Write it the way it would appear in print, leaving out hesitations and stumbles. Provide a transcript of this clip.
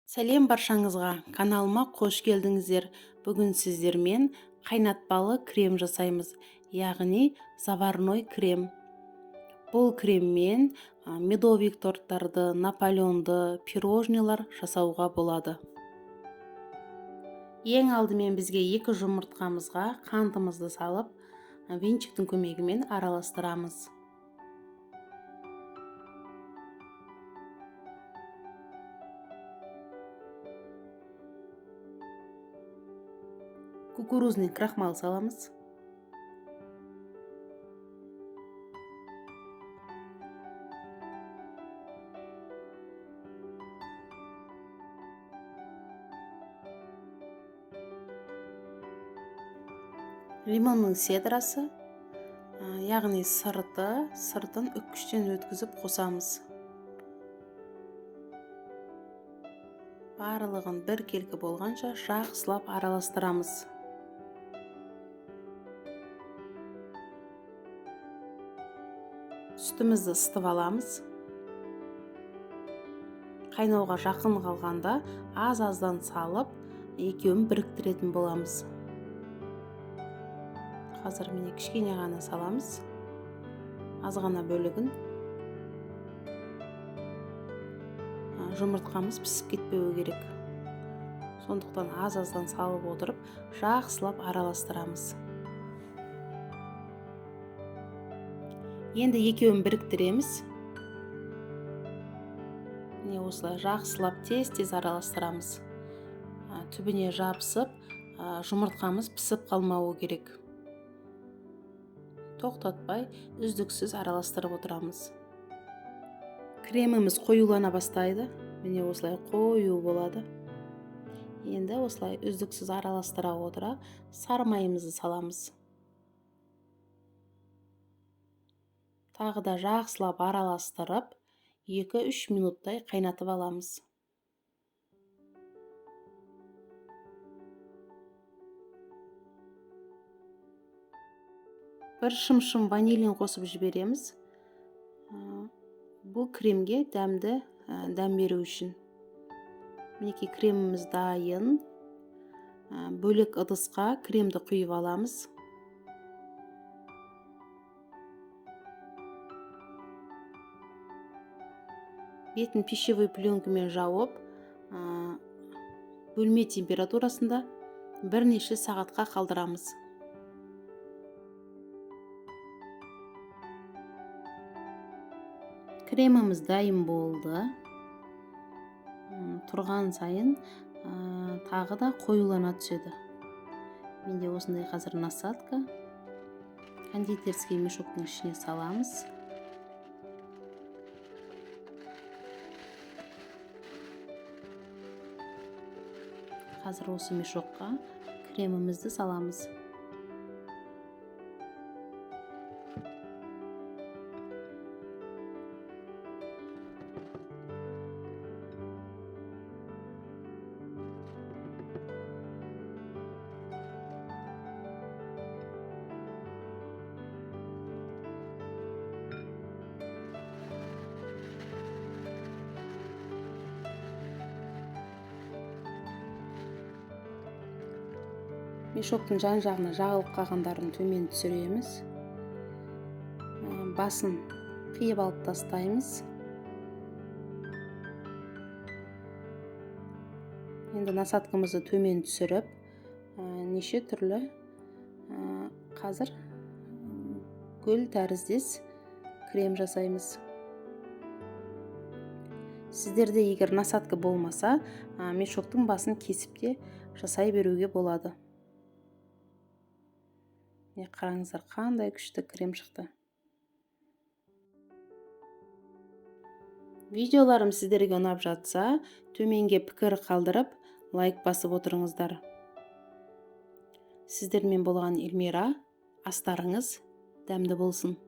Сәлем баршаңызға, каналыма қош келдіңіздер. Бүгін сіздермен қайнатпалы крем жасаймыз, яғни заварной крем. Бұл креммен медовик торттарды, наполеонды, пирожнилар жасауға болады. Ең алдымен бізге 2 жұмыртқамызға қантымызды салып, венчиктің көмегімен араластырамыз. Кукурузный крахмал саламыз. Лимонның седрасы, яғни сыртын үккіштен өткізіп қосамыз. Барлығын бір келкі болғанша жақсылап араластырамыз. Сүтімізді ысытып аламыз. Қайнауға жақын қалғанда аз-аздан салып, екеуін біріктіретін боламыз. Қазір міне кішкене ғана саламыз. Аз ғана бөлігін. Жұмыртқамыз пісіп кетпеуі керек. Сондықтан аз-аздан салып отырып, жақсылап араластырамыз. Енді екеуін біріктіреміз. Міне осылай жақсылап тез араластырамыз. Түбіне жабысып, жұмыртқамыз пісіп қалмауы керек. Тоқтатпай, үздіксіз араластырып отырамыз. Креміміз қоюлана бастайды. Міне осылай қою болады. Енді осылай үздіксіз араластыра отыра, сары майымызды саламыз. Тағы да жақсылап араластырып, 2-3 минуттай қайнатып аламыз. Бір шым ванилин қосып жібереміз. Бұл кремге дәм беру үшін. Мінекей креміміз дайын. Бөлек ыдысқа кремді құйып аламыз. Бетін пищевой пленкамен жауып, бөлме температурасында бірнеше сағатқа қалдырамыз. Креміміз дайын болды. Тұрған сайын тағы да қоюлана түседі. Менде осындай қазір насадка. Кондитерский мешоктың ішіне саламыз. Қазір осы мешокқа кремімізді саламыз. Мешоктың жан-жағына жағылып қалғандарын төмен түсіреміз. Басын қиып алып тастаймыз. Енді насадкамызды төмен түсіріп, неше түрлі қазір гүл тәріздес крем жасаймыз. Сіздерде егер насадка болмаса, мешоктың басын кесіп те жасай беруге болады. Қараңыздар, қандай күшті крем шықты. Видеоларым сіздерге ұнап жатса, төменге пікір қалдырып, лайк басып отырыңыздар. Сіздермен болған Эльмира, астарыңыз дәмді болсын.